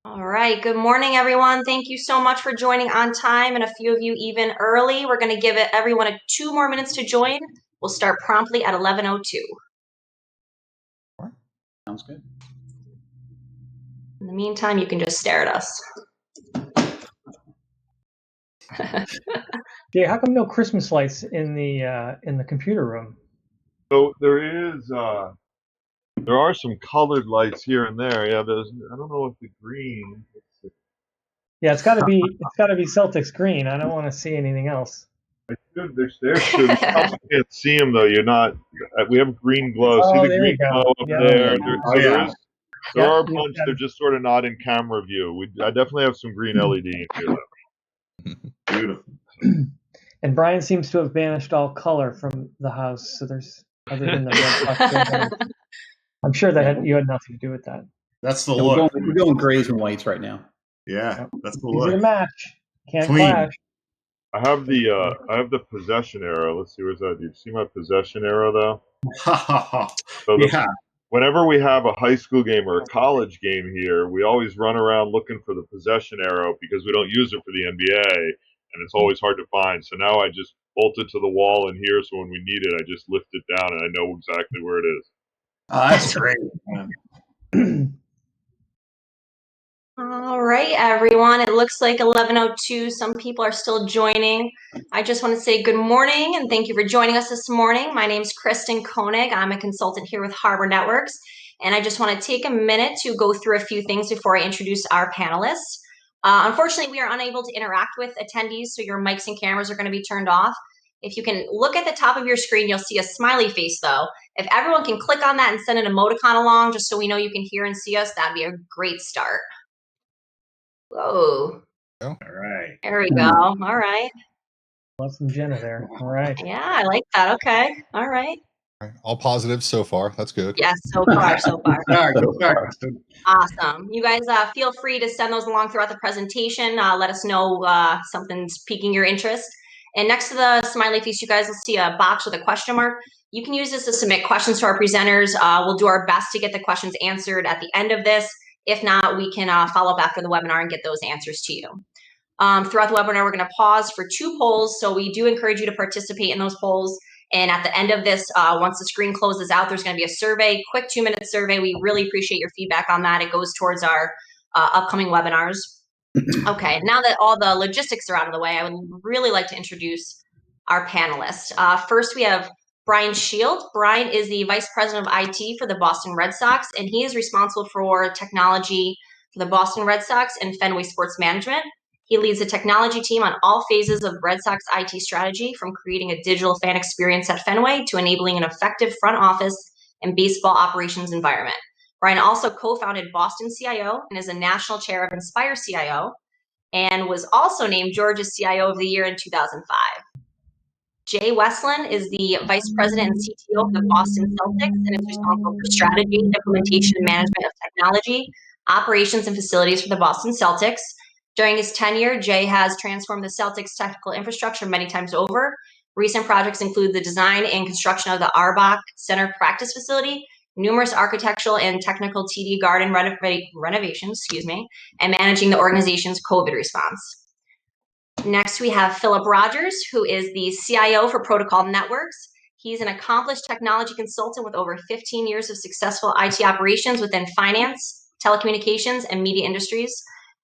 All right. Good morning, everyone. Thank you so much for joining on time, and a few of you even early. We're going to give everyone 2 more minutes to join. We'll start promptly at 11:02. Sounds good. In the meantime, you can just stare at us. Yeah, how come no Christmas lights in the computer room? So there are some colored lights here and there. Yeah, I don't know if the green. Yeah, it's got to be Celtics green. I don't want to see anything else. There should. You can't see them though. You're not. We have green glow. Oh, See the there green you go. glow up Yeah. there. There Yeah, are a bunch. They're just sort of not in camera view. I definitely have some green LED in here though. Beautiful. And Brian seems to have banished all color from the house. So there's other than the red. I'm sure you had nothing to do with that. That's the look. We're going grays and whites right now. Yeah, that's the look. Easy to match. Can't Clean. clash. I have the possession arrow. Let's see, where's that? Do you see my possession arrow though? Yeah. Whenever we have a high school game or a college game here, we always run around looking for the possession arrow because we don't use it for the NBA, and it's always hard to find. So now I just bolt it to the wall in here, so when we need it, I just lift it down and I know exactly where it is. That's great. All right, everyone. It looks like 11:02. Some people are still joining. I just want to say good morning and thank you for joining us this morning. My name is Kristen Koenig. I'm a consultant here with Harbor Networks, and I just want to take a minute to go through a few things before I introduce our panelists. Unfortunately, we are unable to interact with attendees, so your mics and cameras are going to be turned off. If you can look at the top of your screen, you'll see a smiley face, though. If everyone can click on that and send an emoticon along, just so we know you can hear and see us, that'd be a great start. Whoa. All right. There we go. All right. Love some Jenna there. All right. Yeah, I like that. Okay. All right. All positive so far. That's good. Yes, so far. Go far. Awesome. You guys feel free to send those along throughout the presentation. Let us know something's piquing your interest. And next to the smiley face, you guys will see a box with a question mark. You can use this to submit questions to our presenters. We'll do our best to get the questions answered at the end of this. If not, we can follow up after the webinar and get those answers to you. Throughout the webinar, we're going to pause for 2 polls. So we do encourage you to participate in those polls. And at the end of this, once the screen closes out, there's going to be a survey, quick 2-minute survey. We really appreciate your feedback on that. It goes towards our upcoming webinars. Okay, now that all the logistics are out of the way, I would really like to introduce our panelists. First, we have Brian Shield. Brian is the Vice President of IT for the Boston Red Sox, and he is responsible for technology for the Boston Red Sox and Fenway Sports Management. He leads the technology team on all phases of Red Sox IT strategy, from creating a digital fan experience at Fenway to enabling an effective front office and baseball operations environment. Brian also co-founded Boston CIO and is a national chair of Inspire CIO, and was also named Georgia's CIO of the Year in 2005. Jay Wessland is the Vice President and CTO of the Boston Celtics and is responsible for strategy, implementation, and management of technology, operations, and facilities for the Boston Celtics. During his tenure, Jay has transformed the Celtics' technical infrastructure many times over. Recent projects include the design and construction of the Arbach Center practice facility, numerous architectural and technical TD Garden renovations, and managing the organization's COVID response. Next, we have Philip Rogers, who is the CIO for Protocol Networks. He's an accomplished technology consultant with over 15 years of successful IT operations within finance, telecommunications, and media industries.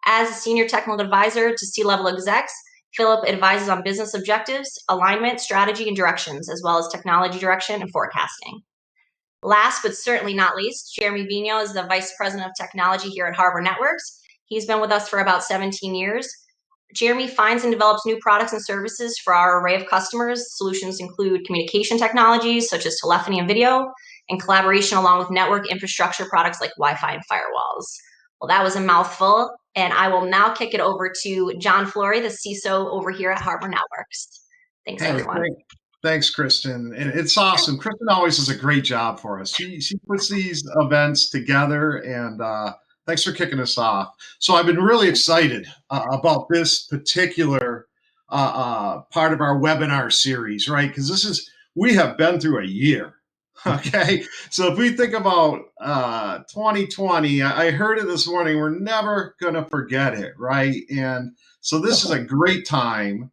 As a senior technical advisor to C-level execs, Philip advises on business objectives, alignment, strategy, and directions, as well as technology direction and forecasting. Last but certainly not least, Jeremy Vignaux is the Vice President of Technology here at Harbor Networks. He's been with us for about 17 years. Jeremy finds and develops new products and services for our array of customers. Solutions include communication technologies such as telephony and video, and collaboration along with network infrastructure products like Wi-Fi and firewalls. Well, that was a mouthful, and I will now kick it over to John Flory, the CISO over here at Harbor Networks. Thanks, everyone. Thanks, Kristen. And it's awesome. Kristen always does a great job for us. She puts these events together, and thanks for kicking us off. So I've been really excited about this particular part of our webinar series, right? Because we have been through a year. Okay, so if we think about 2020, I heard it this morning. We're never going to forget it, right? And so this is a great time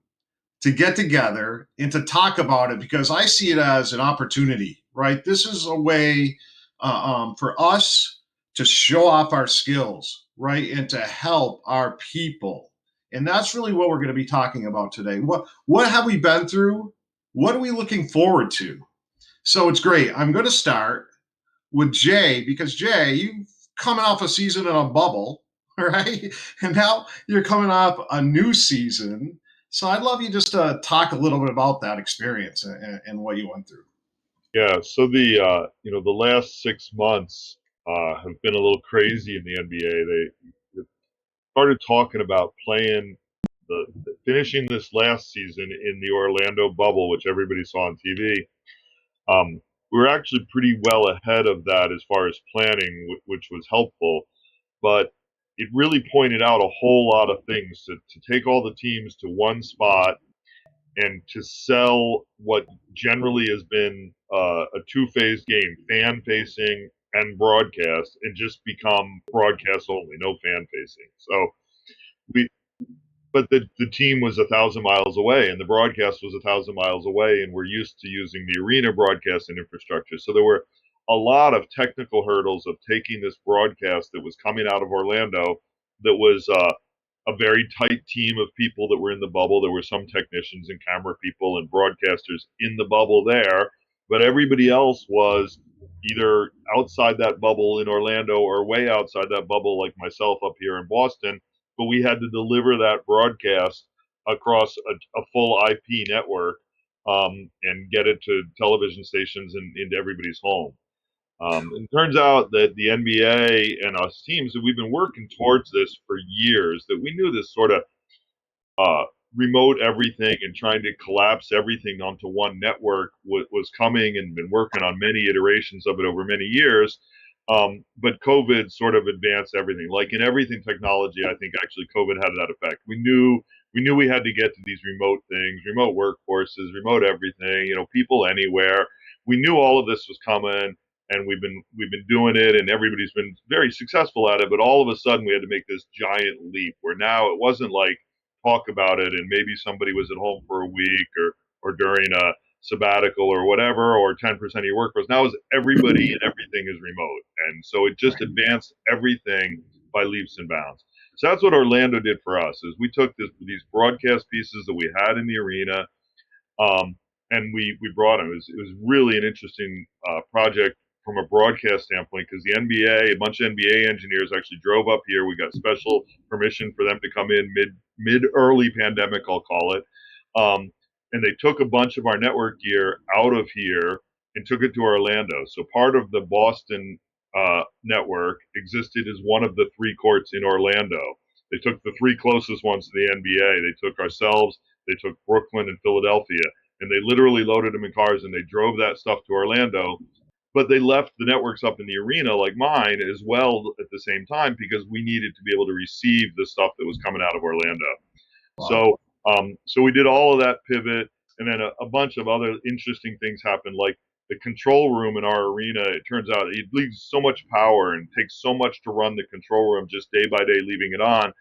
to get together and to talk about it because I see it as an opportunity, right? This is a way for us to show off our skills, right, and to help our people. And that's really what we're going to be talking about today. What have we been through? What are we looking forward to? So it's great. I'm going to start with Jay because Jay, you coming off a season in a bubble, right? And now you're coming off a new season. So I'd love you just to talk a little bit about that experience and what you went through. Yeah, so the last 6 months have been a little crazy in the NBA. They started talking about finishing this last season in the Orlando bubble, which everybody saw on TV. We were actually pretty well ahead of that as far as planning, which was helpful. But it really pointed out a whole lot of things to take all the teams to one spot and to sell what generally has been a two-phase game, fan-facing and broadcast, and just become broadcast only, no fan-facing. So but the team was 1,000 miles away and the broadcast was 1,000 miles away, and we're used to using the arena broadcasting infrastructure. So there were a lot of technical hurdles of taking this broadcast that was coming out of Orlando that was a very tight team of people that were in the bubble. There were some technicians and camera people and broadcasters in the bubble there, but everybody else was either outside that bubble in Orlando or way outside that bubble, like myself up here in Boston. But we had to deliver that broadcast across a full IP network and get it to television stations and into everybody's home. And it turns out that the NBA and us teams, that we've been working towards this for years, that we knew this sort of remote everything and trying to collapse everything onto one network was coming, and been working on many iterations of it over many years. But COVID sort of advanced everything. Like in everything technology, I think actually COVID had that effect. We knew we had to get to these remote things, remote workforces, remote everything, people anywhere. We knew all of this was coming, and we've been doing it, and everybody's been very successful at it. But all of a sudden we had to make this giant leap where now it wasn't like talk about it and maybe somebody was at home for a week or during a sabbatical or whatever, or 10% of your workforce. Now is everybody and everything is remote. And so it just advanced everything by leaps and bounds. So that's what Orlando did for us, is we took these broadcast pieces that we had in the arena, and we brought them. It was really an interesting project from a broadcast standpoint, because the NBA, a bunch of NBA engineers actually drove up here. We got special permission for them to come in mid-early pandemic, I'll call it. And they took a bunch of our network gear out of here and took it to Orlando. So part of the Boston network existed as one of the 3 courts in Orlando. They took the 3 closest ones to the NBA. They took ourselves, they took Brooklyn and Philadelphia, and they literally loaded them in cars and they drove that stuff to Orlando. But they left the networks up in the arena, like mine, as well at the same time, because we needed to be able to receive the stuff that was coming out of Orlando. Wow. So we did all of that pivot, and then a bunch of other interesting things happened, like the control room in our arena. It turns out it leaves so much power and takes so much to run the control room just day by day, leaving it on,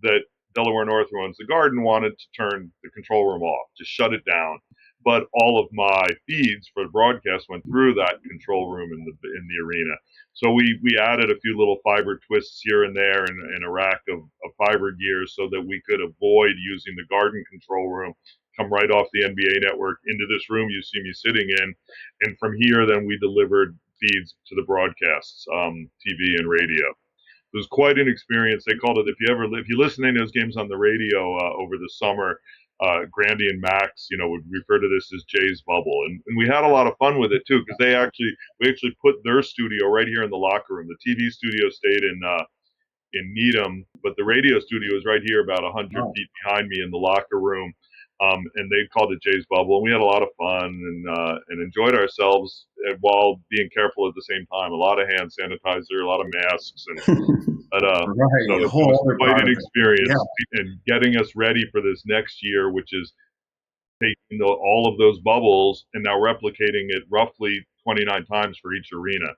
that Delaware North, who owns the Garden, wanted to turn the control room off, to shut it down. But all of my feeds for the broadcast went through that control room in the arena. So we added a few little fiber twists here and there, and a rack of fiber gears, so that we could avoid using the Garden control room, come right off the NBA network into this room you see me sitting in. And from here, then we delivered feeds to the broadcasts, TV and radio. It was quite an experience. They called it, if you listen to those games on the radio over the summer, Grandy and Max, would refer to this as Jay's bubble, and we had a lot of fun with it too, because we actually put their studio right here in the locker room. The TV studio stayed in Needham, but the radio studio is right here, about 100 feet behind me in the locker room. And they called it Jay's bubble, and we had a lot of fun and enjoyed ourselves while being careful at the same time. A lot of hand sanitizer, a lot of masks, but so it was quite an experience, and getting us ready for this next year, which is taking all of those bubbles and now replicating it roughly 29 times for each arena.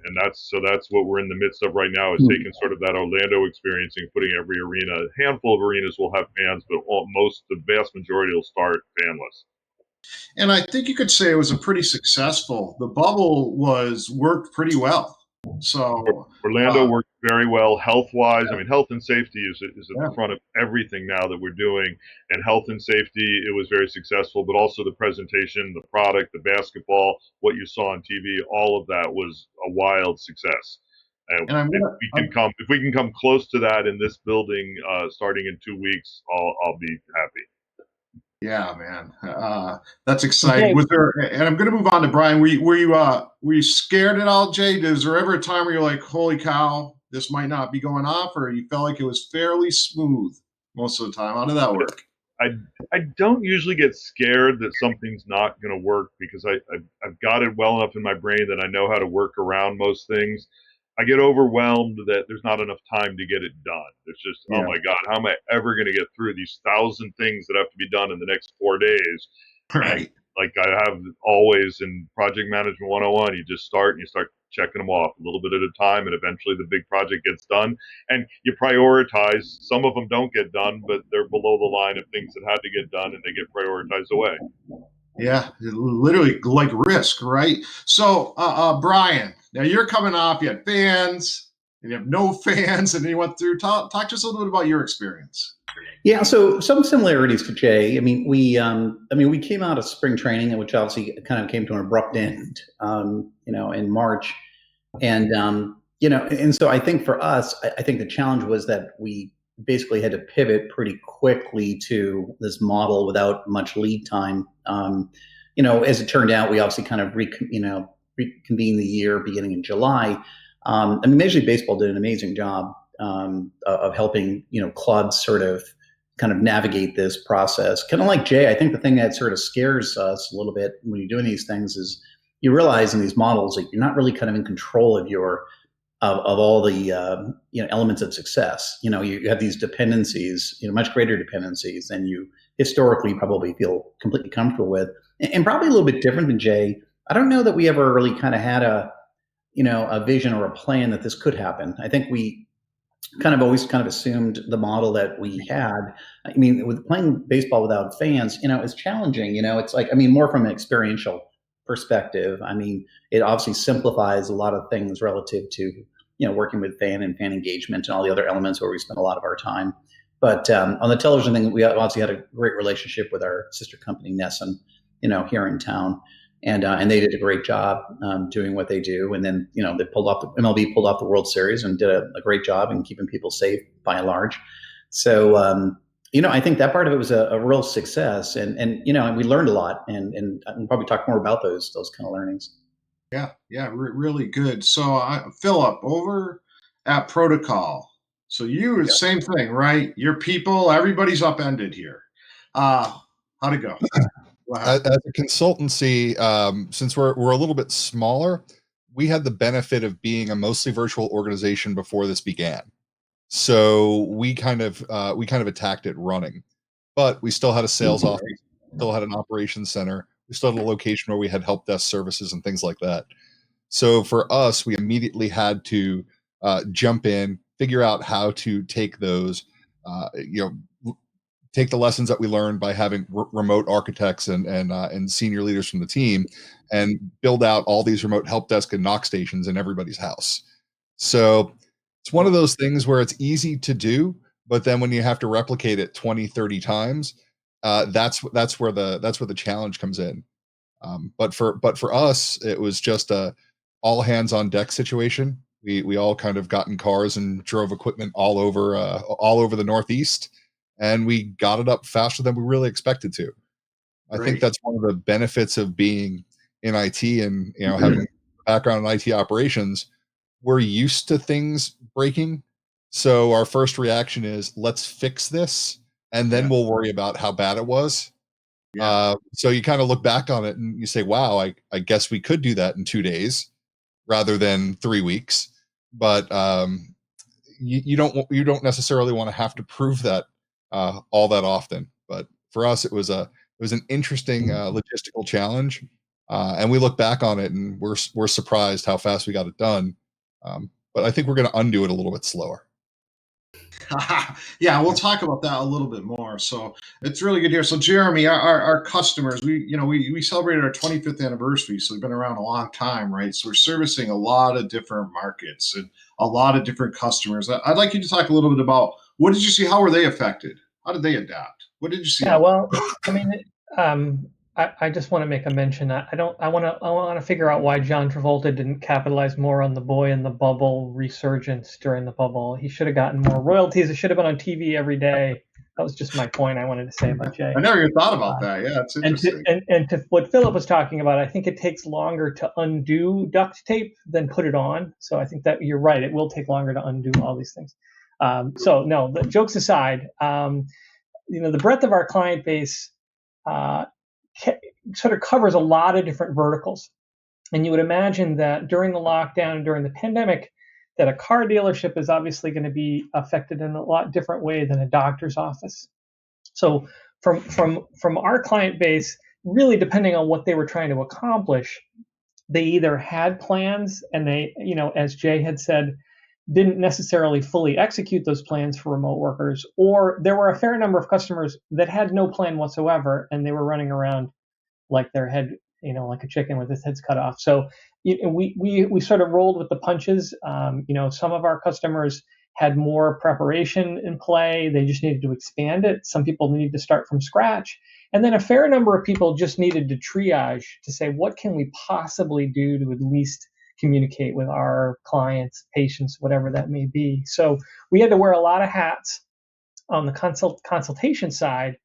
And that's what we're in the midst of right now, is taking sort of that Orlando experience and putting every arena. A handful of arenas will have fans, but the vast majority will start fanless. And I think you could say it was a pretty successful. The bubble worked pretty well. So Orlando worked very well health-wise. I mean, health and safety is at the front of everything now that we're doing. And health and safety, it was very successful, but also the presentation, the product, the basketball, what you saw on TV, all of that was a wild success. And if we can come close to that in this building, starting in 2 weeks, I'll be happy. Yeah, man, that's exciting. Was there? And I'm going to move on to Brian. Were you scared at all, Jay? Is there ever a time where you're like, "Holy cow, this might not be going off," or you felt like it was fairly smooth most of the time? How did that work? I don't usually get scared that something's not going to work, because I've got it well enough in my brain that I know how to work around most things. I get overwhelmed that there's not enough time to get it done. It's just, oh my God, how am I ever going to get through these 1,000 things that have to be done in the next 4 days? Right. And like I have always in Project Management 101, you just start and you start checking them off a little bit at a time, and eventually the big project gets done. And you prioritize. Some of them don't get done, but they're below the line of things that had to get done, and they get prioritized away. Yeah, literally like risk, right? So, Brian, now you're coming off, you had fans, and you have no fans, and then you went through. Talk to us a little bit about your experience. Yeah, so some similarities to Jay. I mean, we came out of spring training, which obviously kind of came to an abrupt end, in March, and and so I think for us, I think the challenge was that we basically had to pivot pretty quickly to this model without much lead time. As it turned out, we obviously kind of reconvened the year beginning in July. Major League Baseball did an amazing job of helping clubs sort of kind of navigate this process. Kind of like Jay, I think the thing that sort of scares us a little bit when you're doing these things is you realize in these models that you're not really kind of in control of of all the elements of success. You have these dependencies, much greater dependencies than you historically probably feel completely comfortable with, and probably a little bit different than Jay. I don't know that we ever really kind of had a vision or a plan that this could happen. I think we kind of always kind of assumed the model that we had. I mean, with playing baseball without fans, it's challenging. It's like, more from an experiential perspective. It obviously simplifies a lot of things relative to, working with fan engagement and all the other elements where we spend a lot of our time. But on the television thing, we obviously had a great relationship with our sister company, Nesson, here in town. And they did a great job doing what they do. And then, they pulled off MLB pulled off the World Series and did a great job in keeping people safe by and large. So, I think that part of it was a real success. And we learned a lot. And I can probably talk more about those kind of learnings. Yeah, really good. So, Philip, over at Protocol. So same thing, right? Your people, everybody's upended here. How'd it go? As a consultancy, since we're a little bit smaller, we had the benefit of being a mostly virtual organization before this began. So we kind of attacked it running, but we still had a sales office, still had an operations center, we still had a location where we had help desk services and things like that. So for us, we immediately had to jump in, figure out how to take those, take the lessons that we learned by having remote architects and senior leaders from the team, and build out all these remote help desk and knock stations in everybody's house. So it's one of those things where it's easy to do, but then when you have to replicate it 20, 30 times, that's where the challenge comes in. But for us, it was just a all hands on deck situation. We all kind of got in cars and drove equipment all over the Northeast, and we got it up faster than we really expected to. I think that's one of the benefits of being in IT and having a background in IT operations. We're used to things breaking, so our first reaction is let's fix this, and then we'll worry about how bad it was. So you kind of look back on it and you say, wow, I guess we could do that in 2 days rather than 3 weeks. But you don't necessarily want to have to prove that all that often. But for us, it was an interesting logistical challenge. And we look back on it and we're surprised how fast we got it done. But I think we're going to undo it a little bit slower. Yeah, we'll talk about that a little bit more. So it's really good here. So Jeremy, our customers, we celebrated our 25th anniversary, so we've been around a long time, right? So we're servicing a lot of different markets and a lot of different customers. I'd like you to talk a little bit about what did you see? How were they affected? How did they adapt? What did you see? Yeah, well, I mean, I just want to make a mention. I want to figure out why John Travolta didn't capitalize more on the boy in the bubble resurgence during the bubble. He should have gotten more royalties. It should have been on TV every day. That was just my point I wanted to say about Jay. I never even thought about that. Yeah, it's interesting. And to what Philip was talking about, I think it takes longer to undo duct tape than put it on. So I think that you're right. It will take longer to undo all these things. So no, the jokes aside, the breadth of our client base sort of covers a lot of different verticals. And you would imagine that during the lockdown and during the pandemic, that a car dealership is obviously going to be affected in a lot different way than a doctor's office. So from our client base, really depending on what they were trying to accomplish, they either had plans and they, as Jay had said, didn't necessarily fully execute those plans for remote workers, or there were a fair number of customers that had no plan whatsoever and they were running around like their head, like a chicken with its head's cut off. So we sort of rolled with the punches. Some of our customers had more preparation in play. They just needed to expand it. Some people needed to start from scratch. And then a fair number of people just needed to triage to say, what can we possibly do to at least communicate with our clients, patients, whatever that may be. So we had to wear a lot of hats on the consultation side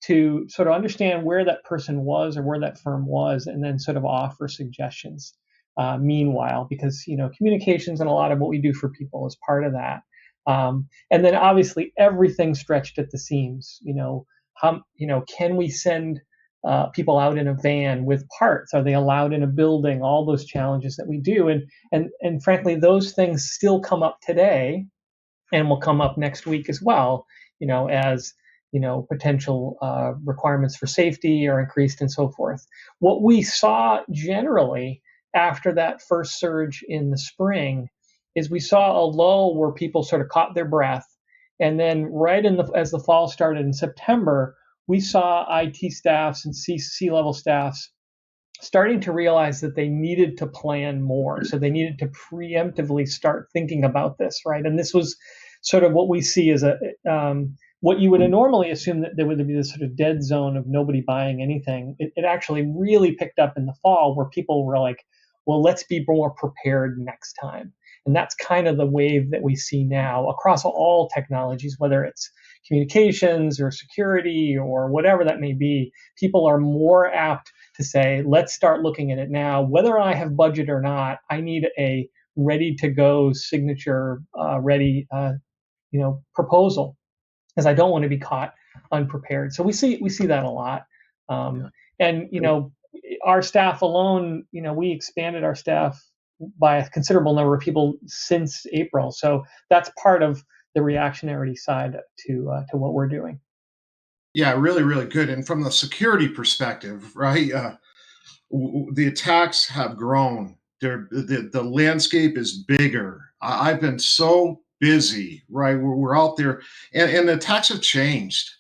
to sort of understand where that person was or where that firm was, and then sort of offer suggestions. Meanwhile, because communications and a lot of what we do for people is part of that. And then obviously everything stretched at the seams. Can we send people out in a van with parts? Are they allowed in a building? All those challenges that we do, and frankly, those things still come up today, and will come up next week as well. As potential requirements for safety are increased and so forth. What we saw generally after that first surge in the spring is we saw a lull where people sort of caught their breath, and then right as the fall started in September, we saw IT staffs and C-level staffs starting to realize that they needed to plan more. So they needed to preemptively start thinking about this, right? And this was sort of what we see as what you would normally assume that there would be this sort of dead zone of nobody buying anything. It actually really picked up in the fall where people were like, well, let's be more prepared next time. And that's kind of the wave that we see now across all technologies, whether it's communications or security or whatever that may be. People are more apt to say, let's start looking at it now. Whether I have budget or not, I need a ready-to-go signature ready proposal, because I don't want to be caught unprepared. So we see that a lot. And our staff alone, we expanded our staff by a considerable number of people since April. So that's part of the reactionary side to what we're doing. Yeah, really, really good. And from the security perspective, right? The attacks have grown. The landscape is bigger. I've been so busy, right? We're out there, and the attacks have changed.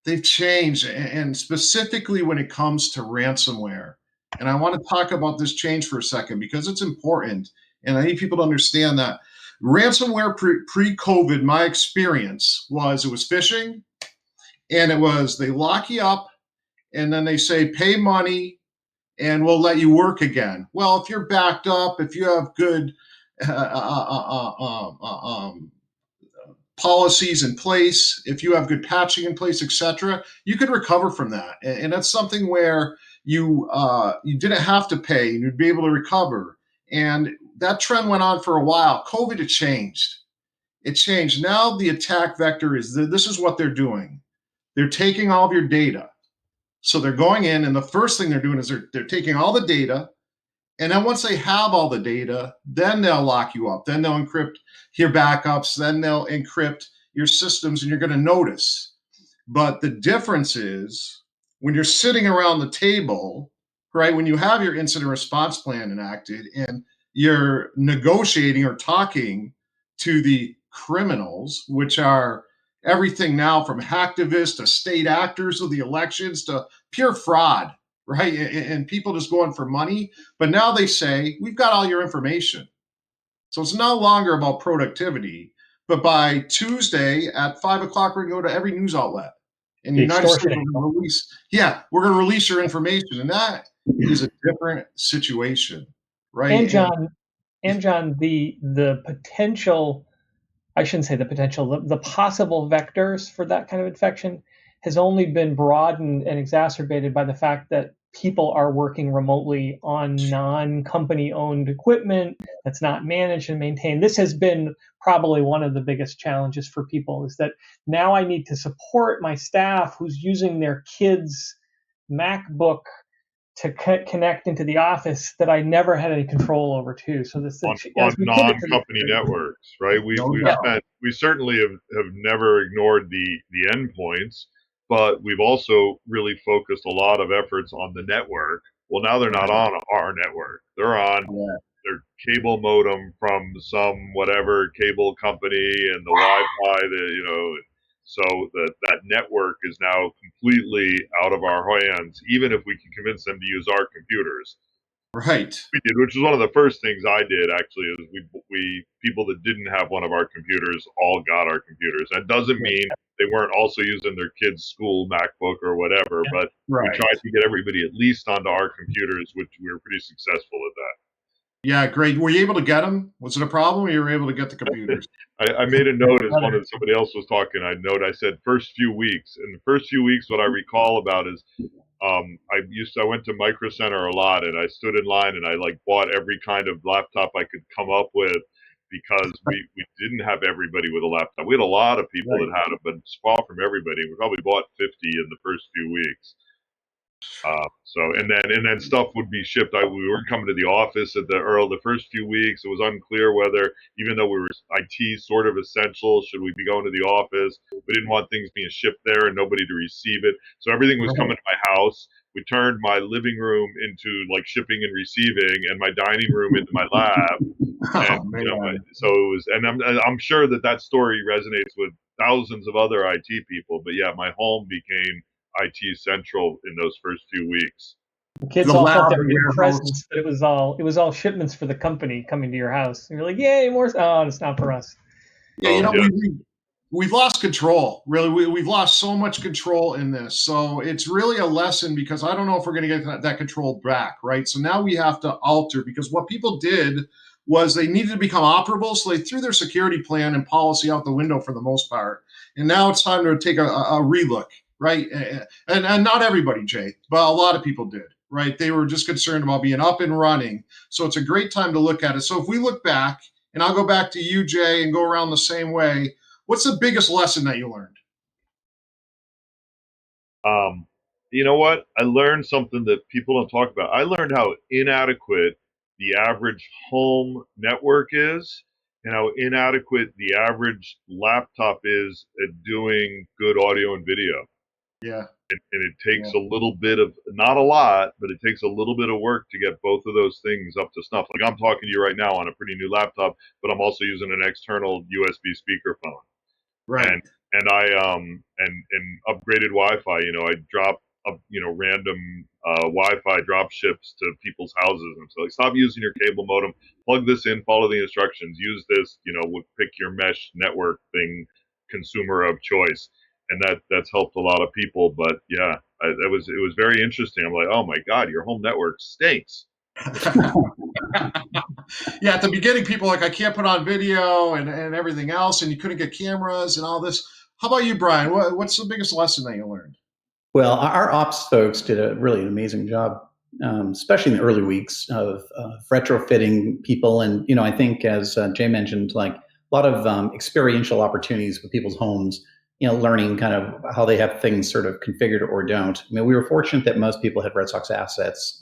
They've changed, and specifically when it comes to ransomware. And I want to talk about this change for a second because it's important, and I need people to understand that ransomware pre-COVID, my experience was it was phishing, and it was they lock you up, and then they say pay money, and we'll let you work again. Well, if you're backed up, if you have good policies in place, if you have good patching in place, etc., you could recover from that. And that's something where you didn't have to pay, and you'd be able to recover. And that trend went on for a while. COVID, it changed. It changed. Now the attack vector is this is what they're doing. They're taking all of your data. So they're going in, and the first thing they're doing is they're taking all the data, and then once they have all the data, then they'll lock you up. Then they'll encrypt your backups. Then they'll encrypt your systems, and you're going to notice. But the difference is when you're sitting around the table right? When you have your incident response plan enacted and you're negotiating or talking to the criminals, which are everything now from hacktivists to state actors of the elections to pure fraud, right? And people just going for money. But now they say, we've got all your information. So it's no longer about productivity, but by Tuesday at 5 o'clock, we're going to go to every news outlet in the United States. We're going to release your information. And that is a different situation, right? And John, the potential, I shouldn't say the potential, the possible vectors for that kind of infection has only been broadened and exacerbated by the fact that people are working remotely on non-company owned equipment that's not managed and maintained. This has been probably one of the biggest challenges for people, is that now I need to support my staff who's using their kids' MacBook to connect into the office that I never had any control over too. So this on non-company networks, right? We certainly have never ignored the endpoints, but we've also really focused a lot of efforts on the network. Well, now they're not on our network; they're on their cable modem from some whatever cable company, and the Wi-Fi, So that network is now completely out of our hands, even if we can convince them to use our computers. Right. We did, which was one of the first things I did actually, is we people that didn't have one of our computers all got our computers. That doesn't mean they weren't also using their kids' school MacBook or whatever, but we tried to get everybody at least onto our computers, which we were pretty successful at that. Yeah, great. Were you able to get them? Was it a problem, or you were able to get the computers? I made a note as somebody else was talking. I said first few weeks. In the first few weeks, what I recall about is I went to Micro Center a lot, and I stood in line and I bought every kind of laptop I could come up with, because we didn't have everybody with a laptop. We had a lot of people that had it, but it's far from everybody. We probably bought 50 in the first few weeks. And then stuff would be shipped. We were coming to the office at the first few weeks. It was unclear whether, even though we were IT sort of essential, should we be going to the office? We didn't want things being shipped there and nobody to receive it. So everything was coming to my house. We turned my living room into shipping and receiving, and my dining room into my lab. So it was, and I'm sure that story resonates with thousands of other IT people. But yeah, my home became IT central in those first few weeks. The kids all thought they were getting presents, but it was all shipments for the company coming to your house. And you're like, yay, more. Oh, it's not for us. Yeah, we've lost control. Really, we've lost so much control in this. So it's really a lesson, because I don't know if we're going to get that control back, right? So now we have to alter, because what people did was they needed to become operable, so they threw their security plan and policy out the window for the most part. And now it's time to take a relook. Right. And not everybody, Jay, but a lot of people did. Right. They were just concerned about being up and running. So it's a great time to look at it. So if we look back, and I'll go back to you, Jay, and go around the same way, what's the biggest lesson that you learned? You know what? I learned something that people don't talk about. I learned how inadequate the average home network is, and how inadequate the average laptop is at doing good audio and video. Yeah. And it takes a little bit of, not a lot, but it takes a little bit of work to get both of those things up to snuff. I'm talking to you right now on a pretty new laptop, but I'm also using an external USB speakerphone. Right. And I and upgraded Wi-Fi. I drop random Wi-Fi drop ships to people's houses, and so stop using your cable modem. Plug this in. Follow the instructions. Use this. Pick your mesh network thing, consumer of choice. And that's helped a lot of people. But yeah, it was very interesting. I'm like, oh my God, your home network stinks. Yeah, at the beginning, people were like, I can't put on video and everything else, and you couldn't get cameras and all this. How about you, Brian? What's the biggest lesson that you learned? Well, our ops folks did an amazing job, especially in the early weeks of retrofitting people. And, I think, as Jay mentioned, a lot of experiential opportunities with people's homes, learning kind of how they have things sort of configured or don't. We were fortunate that most people had Red Sox assets,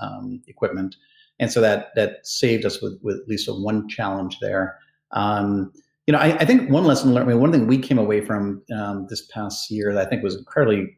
equipment. And so that saved us with at least one challenge there. I think one lesson learned, one thing we came away from this past year that I think was incredibly,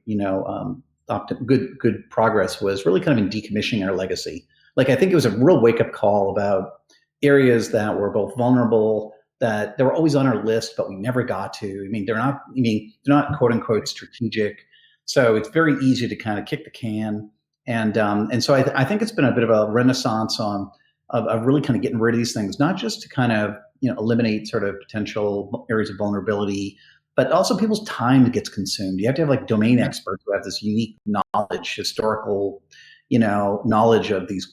good progress was really kind of in decommissioning our legacy. Like, I think it was a real wake up call about areas that were both vulnerable, that they were always on our list, but we never got to. I mean, they're not quote unquote strategic. So it's very easy to kind of kick the can. And so I think it's been a bit of a renaissance of really kind of getting rid of these things, not just to kind of, eliminate sort of potential areas of vulnerability, but also people's time gets consumed. You have to have like domain experts who have this unique knowledge, historical, knowledge of these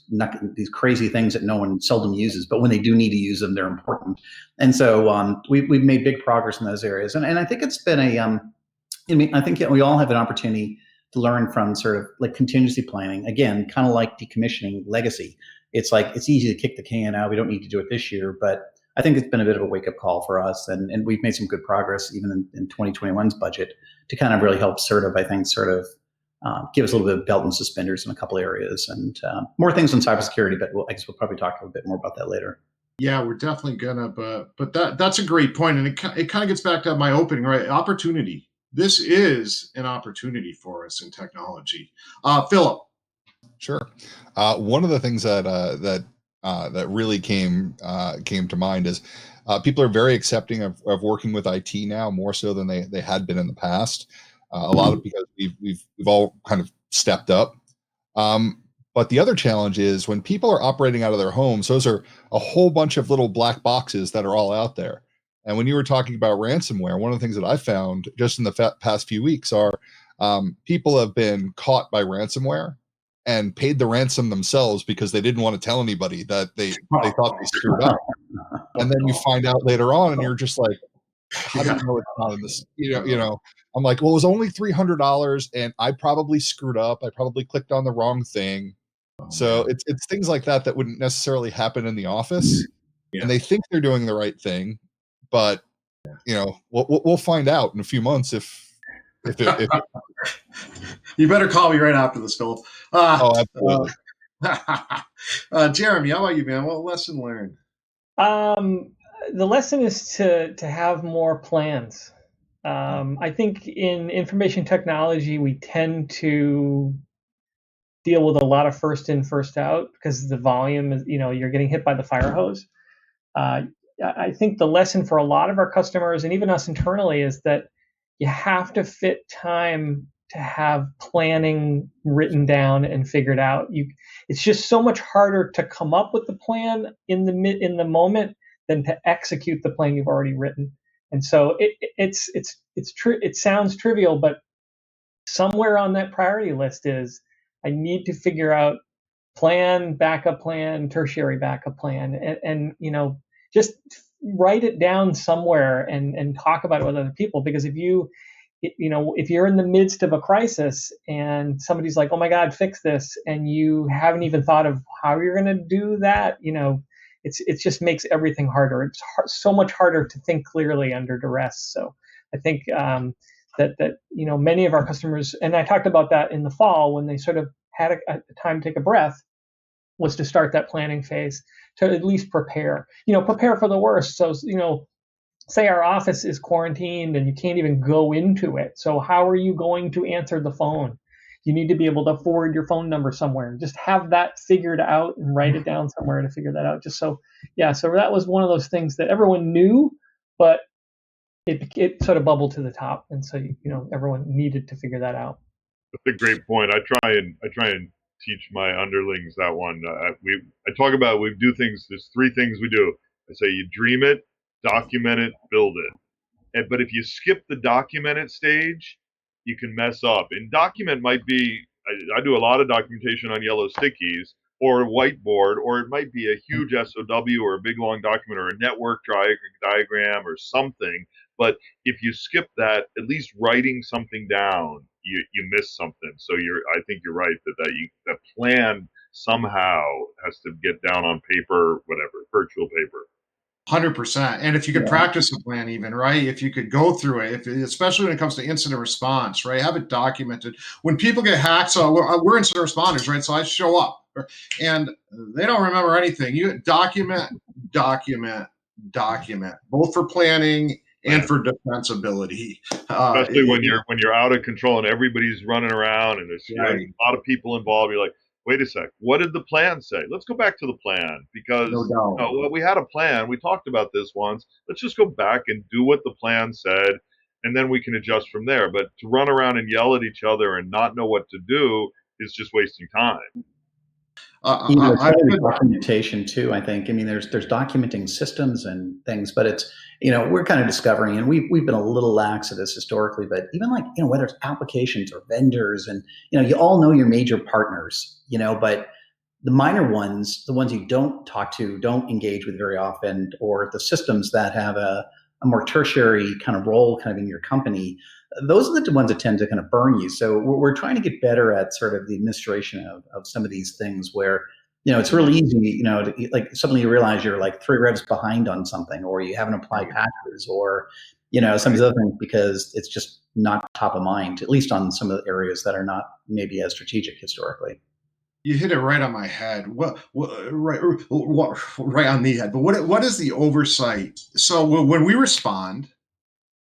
crazy things that no one seldom uses, but when they do need to use them, they're important. And so we've made big progress in those areas. And I think it's been I think we all have an opportunity to learn from sort of like contingency planning. Again, kind of like decommissioning legacy. It's like, it's easy to kick the can out. We don't need to do it this year, but I think it's been a bit of a wake-up call for us, and we've made some good progress even in 2021's budget to kind of really help give us a little bit of belt and suspenders in a couple areas, and more things on cybersecurity, but I guess we'll probably talk a little bit more about that later. Yeah, we're definitely gonna, but that's a great point, and it kind of gets back to my opening, right? Opportunity. This is an opportunity for us in technology. Philip. Sure. One of the things that really came to mind is people are very accepting of working with IT now, more so than they had been in the past. A lot of because we've all kind of stepped up. But the other challenge is when people are operating out of their homes, those are a whole bunch of little black boxes that are all out there. And when you were talking about ransomware, one of the things that I found just in the past few weeks are people have been caught by ransomware and paid the ransom themselves because they didn't want to tell anybody that they thought they screwed up. And then you find out later on and you're just like, how do you know it's not in this? I'm like, well, it was only $300 and I probably screwed up. I probably clicked on the wrong thing. So it's things like that wouldn't necessarily happen in the office. Yeah. And they think they're doing the right thing, but we'll find out in a few months if you better call me right after this, Philip. Absolutely. Jeremy, how about you, man? What lesson learned? The lesson is to have more plans. I think in information technology, we tend to deal with a lot of first in, first out because the volume is, you're getting hit by the fire hose. I think the lesson for a lot of our customers and even us internally is that you have to fit time to have planning written down and figured out. It's just so much harder to come up with the plan in the moment than to execute the plan you've already written. And so it sounds trivial, but somewhere on that priority list is I need to figure out plan, backup plan, tertiary backup plan, and just write it down somewhere and talk about it with other people. Because if you're in the midst of a crisis and somebody's like, oh my God, fix this, and you haven't even thought of how you're going to do that, it just makes everything harder. It's so much harder to think clearly under duress. So I think that many of our customers, and I talked about that in the fall when they sort of had a time to take a breath, was to start that planning phase to at least prepare for the worst. So, say our office is quarantined and you can't even go into it. So how are you going to answer the phone? You need to be able to forward your phone number somewhere. Just have that figured out and write it down somewhere to figure that out. So that was one of those things that everyone knew, but it sort of bubbled to the top. And so, everyone needed to figure that out. That's a great point. I try and teach my underlings that one. I talk about, we do things. There's three things we do. I say you dream it, document it, build it. But if you skip the document it stage, you can mess up. And document might be, I do a lot of documentation on yellow stickies or a whiteboard, or it might be a huge SOW or a big long document or a network diagram or something. But if you skip that, at least writing something down, you miss something. So I think you're right that plan somehow has to get down on paper, whatever, virtual paper. 100%. And if you could practice a plan, even, right? If you could go through it, especially when it comes to incident response, right? Have it documented. When people get hacked, so we're incident responders, right? So I show up and they don't remember anything. You document, both for planning and for defensibility. Especially when you're out of control and everybody's running around and there's Right. a lot of people involved. You're like, wait a sec, what did the plan say? Let's go back to the plan because No doubt. well, we had a plan. We talked about this once. Let's just go back and do what the plan said, and then we can adjust from there. But to run around and yell at each other and not know what to do is just wasting time. Documentation too, I think. I mean, there's documenting systems and things, but it's, we're kind of discovering, and we've been a little lax at this historically, but even like, whether it's applications or vendors and, you all know your major partners, but the minor ones, the ones you don't talk to, don't engage with very often, or the systems that have a more tertiary kind of role kind of in your company, those are the ones that tend to kind of burn you. So we're trying to get better at sort of the administration of some of these things where, it's really easy, like suddenly you realize you're like 3 revs behind on something, or you haven't applied patches, or, some of these other things, because it's just not top of mind, at least on some of the areas that are not maybe as strategic historically. You hit it right on my head. Right on the head. But what is the oversight? So when we respond,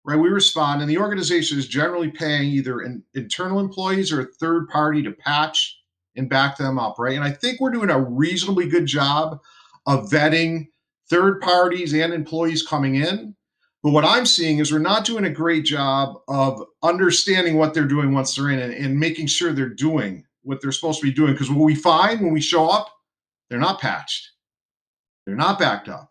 right, and the organization is generally paying either internal employees or a third party to patch and back them up, right? And I think we're doing a reasonably good job of vetting third parties and employees coming in. But what I'm seeing is we're not doing a great job of understanding what they're doing once they're in and making sure they're doing what they're supposed to be doing. Because what we find when we show up, they're not patched. They're not backed up.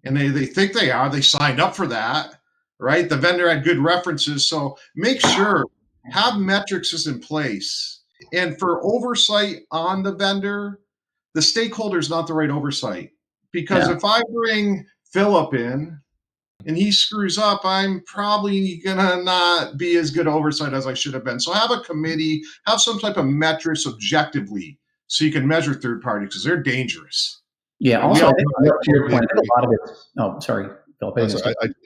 And they think they are. They signed up for that, right? The vendor had good references. So make sure, have metrics in place. And for oversight on the vendor, the stakeholder is not the right oversight. Because if I bring Philip in and he screws up, I'm probably going to not be as good oversight as I should have been. So have a committee, have some type of metrics objectively so you can measure third parties because they're dangerous. Yeah, also, I think to your point, a lot of it's, sorry, Philip.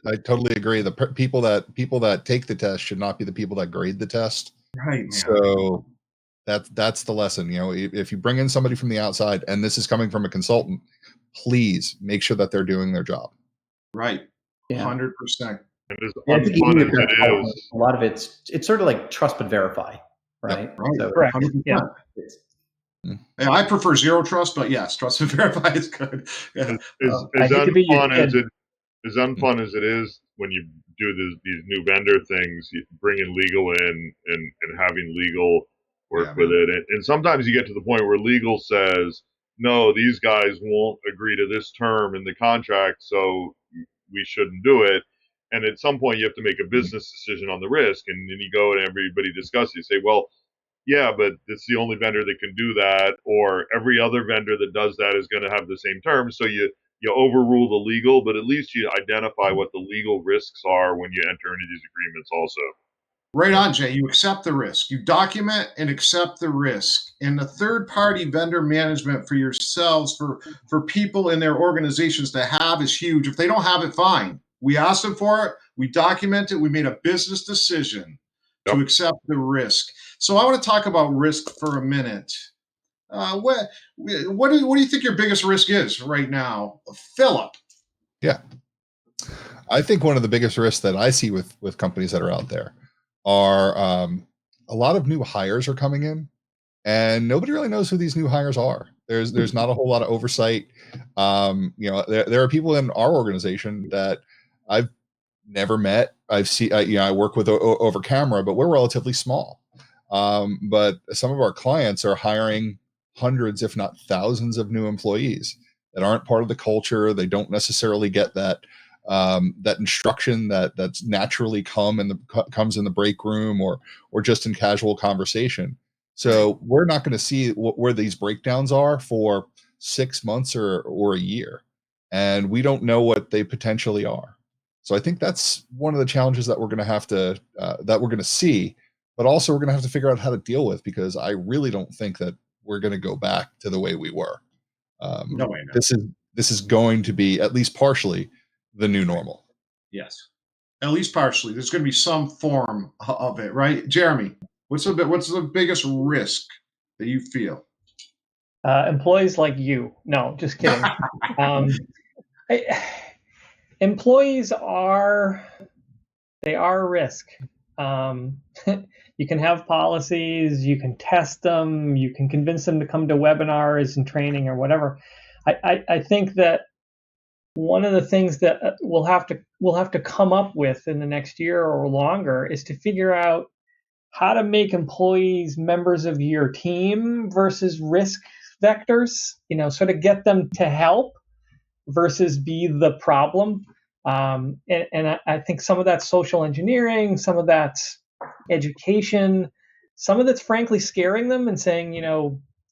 I totally agree. The people that take the test should not be the people that grade the test. Right, man. So that's the lesson. If you bring in somebody from the outside, and this is coming from a consultant, please make sure that they're doing their job. Right. 100%. And as unfun as it is, a lot of it's sort of like trust but verify, right? Yep, right. So, correct. 100%. Yeah, I prefer zero trust, but yes, trust and verify is good. Yeah. As unfun as it is when you do these new vendor things, you bring in legal in and having legal work with it. And sometimes you get to the point where legal says, no, these guys won't agree to this term in the contract, so we shouldn't do it. And at some point you have to make a business decision on the risk, and then you go and everybody discusses. You say, well, yeah, but it's the only vendor that can do that, or every other vendor that does that is going to have the same terms. So you overrule the legal, but at least you identify what the legal risks are when you enter into these agreements also. Right on, Jay. You accept the risk. You document and accept the risk. And the third-party vendor management for yourselves, for people in their organizations to have is huge. If they don't have it, fine. We asked them for it. We document it. We made a business decision to accept the risk. So I want to talk about risk for a minute. What do you think your biggest risk is right now, Philip? Yeah, I think one of the biggest risks that I see with companies that are out there are a lot of new hires are coming in, and nobody really knows who these new hires are. There's not a whole lot of oversight. There are people in our organization that I've never met. I've seen, I work with over camera, but we're relatively small. But some of our clients are hiring hundreds, if not thousands, of new employees that aren't part of the culture. They don't necessarily get that instruction that's naturally comes in the break room or just in casual conversation. So we're not going to see where these breakdowns are for 6 months or a year, and we don't know what they potentially are. So I think that's one of the challenges that we're going to have to that we're going to see, but also we're going to have to figure out how to deal with, because I really don't think that we're going to go back to the way we were. No way. No. This is going to be, at least partially, the new normal. Yes, at least partially. There's going to be some form of it, right? Jeremy, what's the biggest risk that you feel? Employees like you. No, just kidding. Employees are They are a risk. You can have policies, you can test them, you can convince them to come to webinars and training or whatever. I think that one of the things that we'll have to come up with in the next year or longer is to figure out how to make employees members of your team versus risk vectors, sort of get them to help versus be the problem. And I think some of that's social engineering, some of that's education, some of that's frankly scaring them and saying,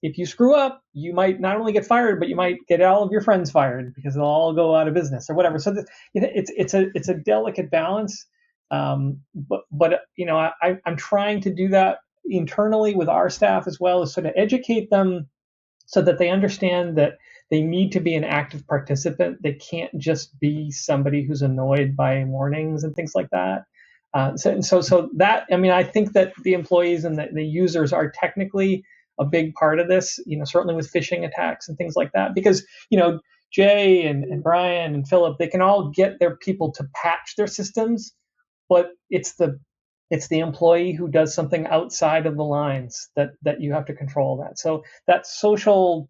if you screw up, you might not only get fired, but you might get all of your friends fired because they'll all go out of business or whatever. So it's a delicate balance. But I'm trying to do that internally with our staff as well, as sort of educate them so that they understand that they need to be an active participant. They can't just be somebody who's annoyed by warnings and things like that. So that, I think that the employees and the users are technically a big part of this, certainly with phishing attacks and things like that, because, Jay and Brian and Philip, they can all get their people to patch their systems, but it's the employee who does something outside of the lines that you have to control that. So that social,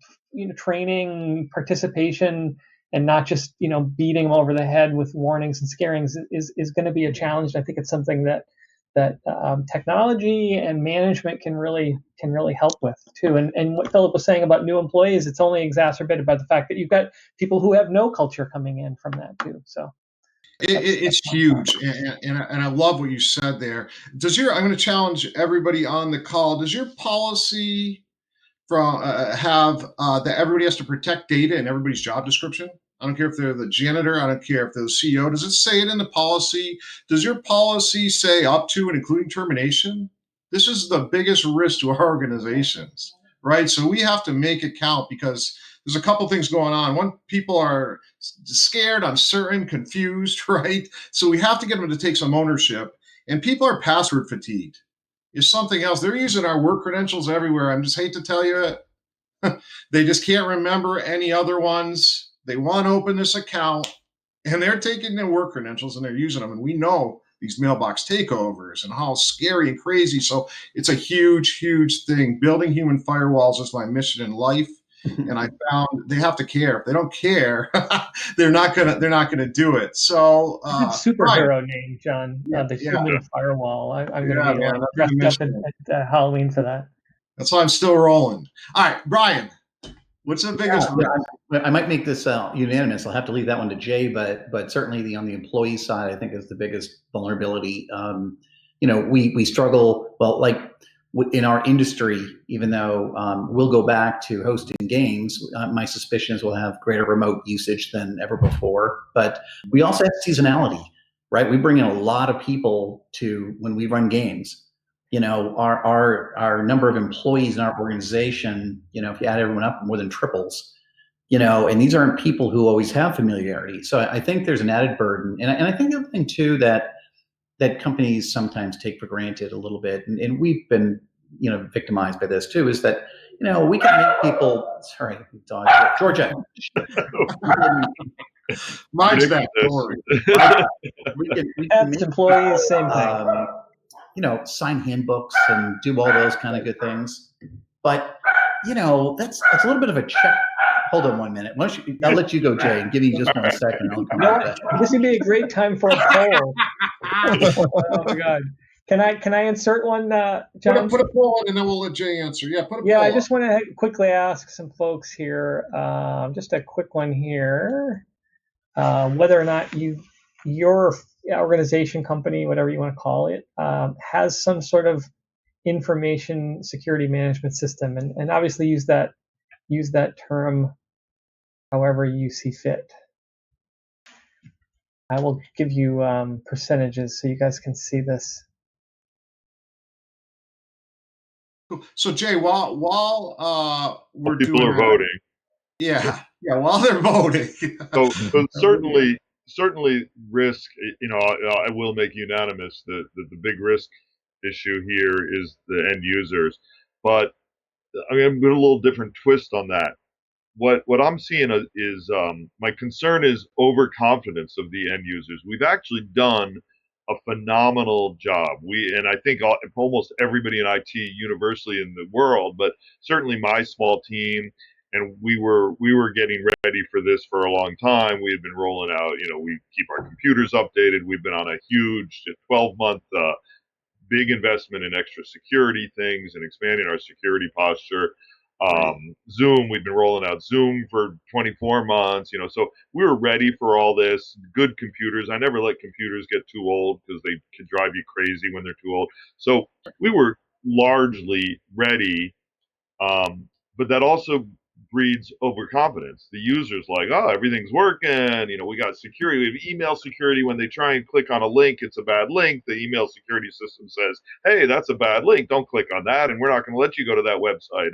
training, participation, and not just, beating them over the head with warnings and scarings is going to be a challenge. And I think it's something that technology and management can really help with too. And what Philip was saying about new employees, it's only exacerbated by the fact that you've got people who have no culture coming in from that too. So. It's huge, and I love what you said there. I'm going to challenge everybody on the call. Does your policy have that everybody has to protect data in everybody's job description? I don't care if they're the janitor. I don't care if they're the CEO. Does it say it in the policy? Does your policy say up to and including termination? This is the biggest risk to our organizations, right? So we have to make it count because there's a couple things going on. One, people are scared, uncertain, confused, right? So we have to get them to take some ownership. And people are password fatigued. Is something else. They're using our work credentials everywhere. I just hate to tell you, they just can't remember any other ones. They want to open this account, and they're taking their work credentials and they're using them. And we know these mailbox takeovers and how scary and crazy. So it's a huge, huge thing. Building human firewalls is my mission in life. And I found they have to care. If they don't care, they're not gonna do it. So superhero name, John. The human firewall. I'm gonna be dressed up at Halloween for that. That's why I'm still rolling. All right, Brian, what's the biggest? I might make this unanimous. I'll have to leave that one to Jay, but certainly on the employee side, I think is the biggest vulnerability. We struggle. Well, like in our industry, even though we'll go back to hosting games, my suspicion is we'll have greater remote usage than ever before. But we also have seasonality, right? We bring in a lot of people to when we run games. Our number of employees in our organization, if you add everyone up, more than triples. And these aren't people who always have familiarity. So I think there's an added burden, and I think the other thing too that companies sometimes take for granted a little bit, and we've been, victimized by this too, is that, we can make people, sorry, dog, Georgia. Mine's that story. We can make employees, same thing. Sign handbooks and do all those kind of good things. But, that's a little bit of a check. Hold on 1 minute. I'll let you go, Jay, and give me just 1 second. I'll come back. This would be a great time for a poll. Oh my God! Can I insert one, John? Put a poll in, and then we'll let Jay answer. Yeah, put a poll. I just want to quickly ask some folks here. Just a quick one here. Whether or not your organization, company, whatever you want to call it, has some sort of information security management system, and obviously use that term however you see fit. I will give you percentages so you guys can see this. So Jay, while we're people are voting, while they're voting, so certainly risk. I will make unanimous that the big risk issue here is the end users, but I'm going to a little different twist on that. What I'm seeing is my concern is overconfidence of the end users. We've actually done a phenomenal job. And I think almost everybody in IT universally in the world, but certainly my small team, and we were getting ready for this for a long time. We had been rolling out, we keep our computers updated. We've been on a huge 12-month big investment in extra security things and expanding our security posture. Zoom, we've been rolling out Zoom for 24 months, so we were ready for all this. Good computers. I never let computers get too old because they can drive you crazy when they're too old. So we were largely ready, but that also breeds overconfidence. The user's like, oh, everything's working. We got security. We have email security. When they try and click on a link, it's a bad link. The email security system says, hey, that's a bad link. Don't click on that. And we're not going to let you go to that website.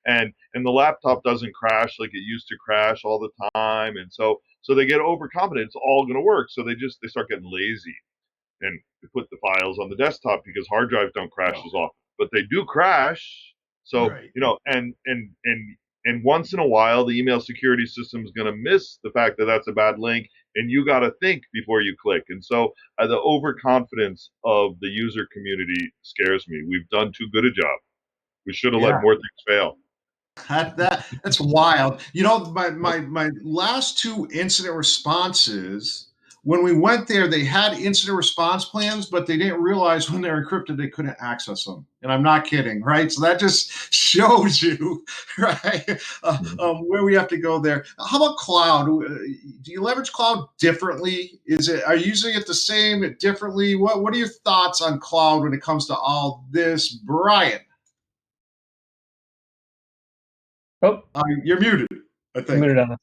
And the laptop doesn't crash like it used to crash all the time. And so they get overconfident. It's all going to work. So they start getting lazy and put the files on the desktop because hard drives don't crash as often, but they do crash. So, and once in a while, the email security system is going to miss the fact that that's a bad link, and you got to think before you click. And so the overconfidence of the user community scares me. We've done too good a job. We should have let more things fail. That's wild. My last two incident responses, when we went there, they had incident response plans, but they didn't realize when they're encrypted, they couldn't access them. And I'm not kidding, right? So that just shows you, right, where we have to go there. How about cloud? Do you leverage cloud differently? Are you using it the same, differently? What are your thoughts on cloud when it comes to all this, Brian? Oh, you're muted, I think. Muted on.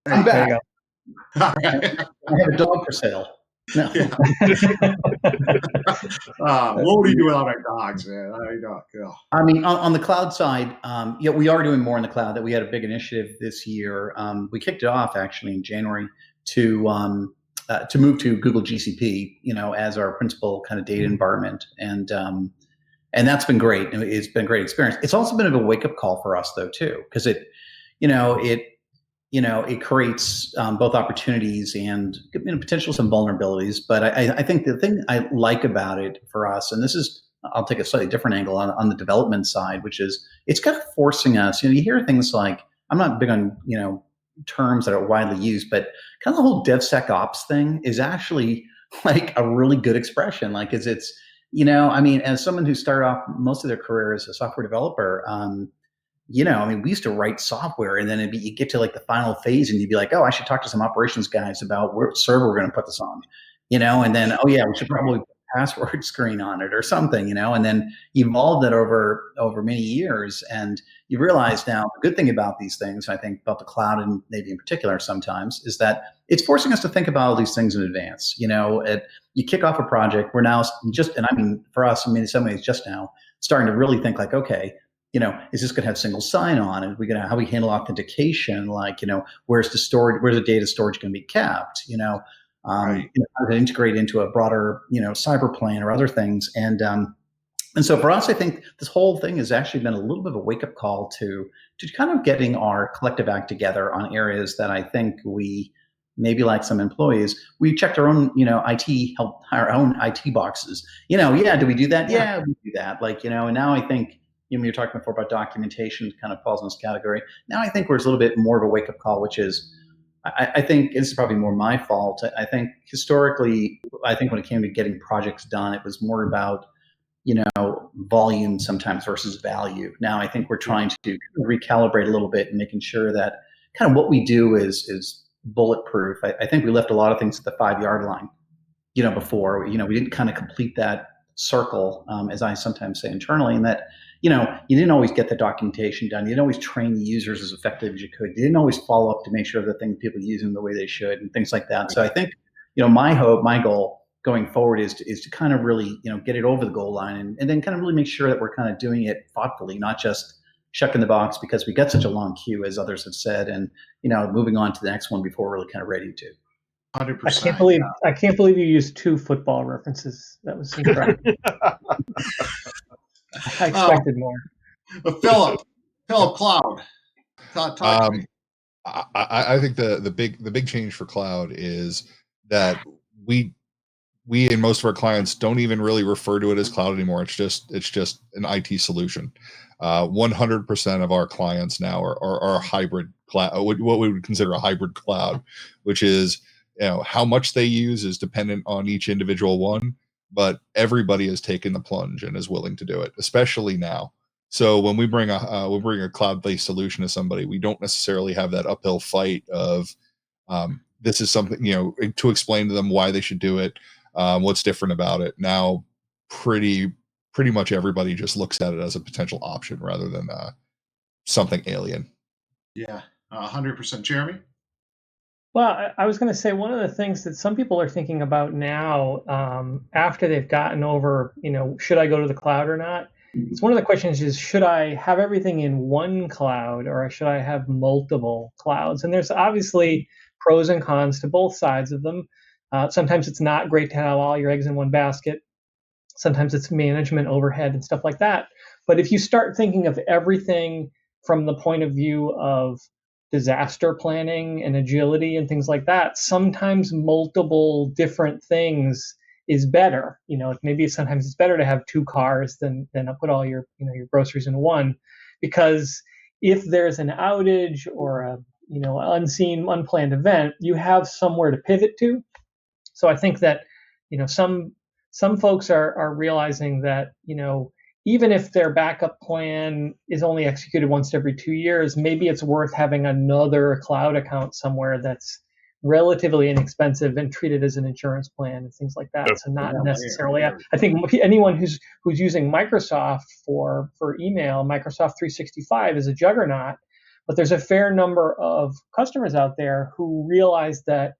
I'm back. There you go. All right. I have a dog for sale. No. What would you do without our dogs, man? I mean, on the cloud side, we are doing more in the cloud. That we had a big initiative this year. We kicked it off actually in January to move to Google GCP, as our principal kind of data environment, and that's been great. It's been a great experience. It's also been a wake up call for us though too, because it creates both opportunities and potential some vulnerabilities. But I think the thing I like about it for us, and I'll take a slightly different angle on the development side, which is it's kind of forcing us. You hear things like, I'm not big on terms that are widely used, but kind of the whole DevSecOps thing is actually like a really good expression. Like it's as someone who started off most of their career as a software developer, we used to write software and then you get to like the final phase and you'd be like, oh, I should talk to some operations guys about what server we're going to put this on, and then, oh yeah, we should probably put a password screen on it or something, and then evolved that over many years. And you realize now the good thing about these things, I think about the cloud and maybe in particular sometimes, is that it's forcing us to think about all these things in advance. You kick off a project, we're now for us, in some ways just now starting to really think like, okay, is this going to have single sign-on? And how we handle authentication? Like, where's the data storage going to be kept? How to integrate into a broader, cyber plan or other things. And so for us, I think this whole thing has actually been a little bit of a wake-up call to kind of getting our collective act together on areas that I think we, maybe like some employees, we checked our own, our own IT boxes. Do we do that? Yeah, we do that. And now I think, you were talking before about documentation kind of falls in this category. Now I think there's a little bit more of a wake-up call, which is, I think this is probably more my fault. I think historically, when it came to getting projects done, it was more about, volume sometimes versus value. Now I think we're trying to recalibrate a little bit and making sure that kind of what we do is bulletproof. I think we left a lot of things at the 5-yard line, before. We didn't kind of complete that circle, as I sometimes say internally, and that, you didn't always get the documentation done. You didn't always train the users as effective as you could. You didn't always follow up to make sure that people use them the way they should and things like that. So I think, my goal going forward is to kind of really, get it over the goal line and then kind of really make sure that we're kind of doing it thoughtfully, not just checking the box because we got such a long queue, as others have said, and, moving on to the next one before we're really kind of ready to. 100%. I can't believe you used 2 football references. That was incredible. I expected more. Philip, cloud. I think the big change for cloud is that we we and most of our clients don't even really refer to it as cloud anymore. It's just an IT solution. 100% of our clients now are hybrid cloud, what we would consider a hybrid cloud, which is, how much they use is dependent on each individual one, but everybody has taken the plunge and is willing to do it, especially now. So when we bring a cloud-based solution to somebody, we don't necessarily have that uphill fight of this is something, to explain to them why they should do it, what's different about it. Now, pretty much everybody just looks at it as a potential option rather than something alien. Yeah, 100%. Jeremy? Well, I was going to say one of the things that some people are thinking about now, after they've gotten over, should I go to the cloud or not? It's one of the questions is, should I have everything in one cloud or should I have multiple clouds? And there's obviously pros and cons to both sides of them. Sometimes it's not great to have all your eggs in one basket. Sometimes it's management overhead and stuff like that. But if you start thinking of everything from the point of view of disaster planning and agility and things like that, sometimes multiple different things is better. Maybe sometimes it's better to have two cars than put all your your groceries in one, because if there's an outage or a unseen, unplanned event, you have somewhere to pivot to. So I think that some folks are realizing that even if their backup plan is only executed once every 2 years, maybe it's worth having another cloud account somewhere that's relatively inexpensive and treated as an insurance plan and things like that. So not necessarily. I think anyone who's using Microsoft for email, Microsoft 365 is a juggernaut, but there's a fair number of customers out there who realize that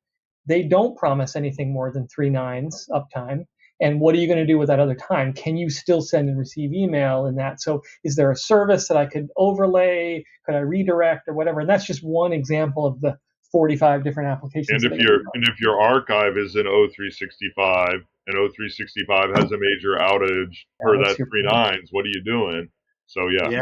they don't promise anything more than 3 nines uptime. And what are you going to do with that other time? Can you still send and receive email in that? So is there a service that I could overlay? Could I redirect or whatever? And that's just one example of the 45 different applications. And if your archive is in O365 and O365 has a major outage for that 3 nines, what are you doing? So yeah.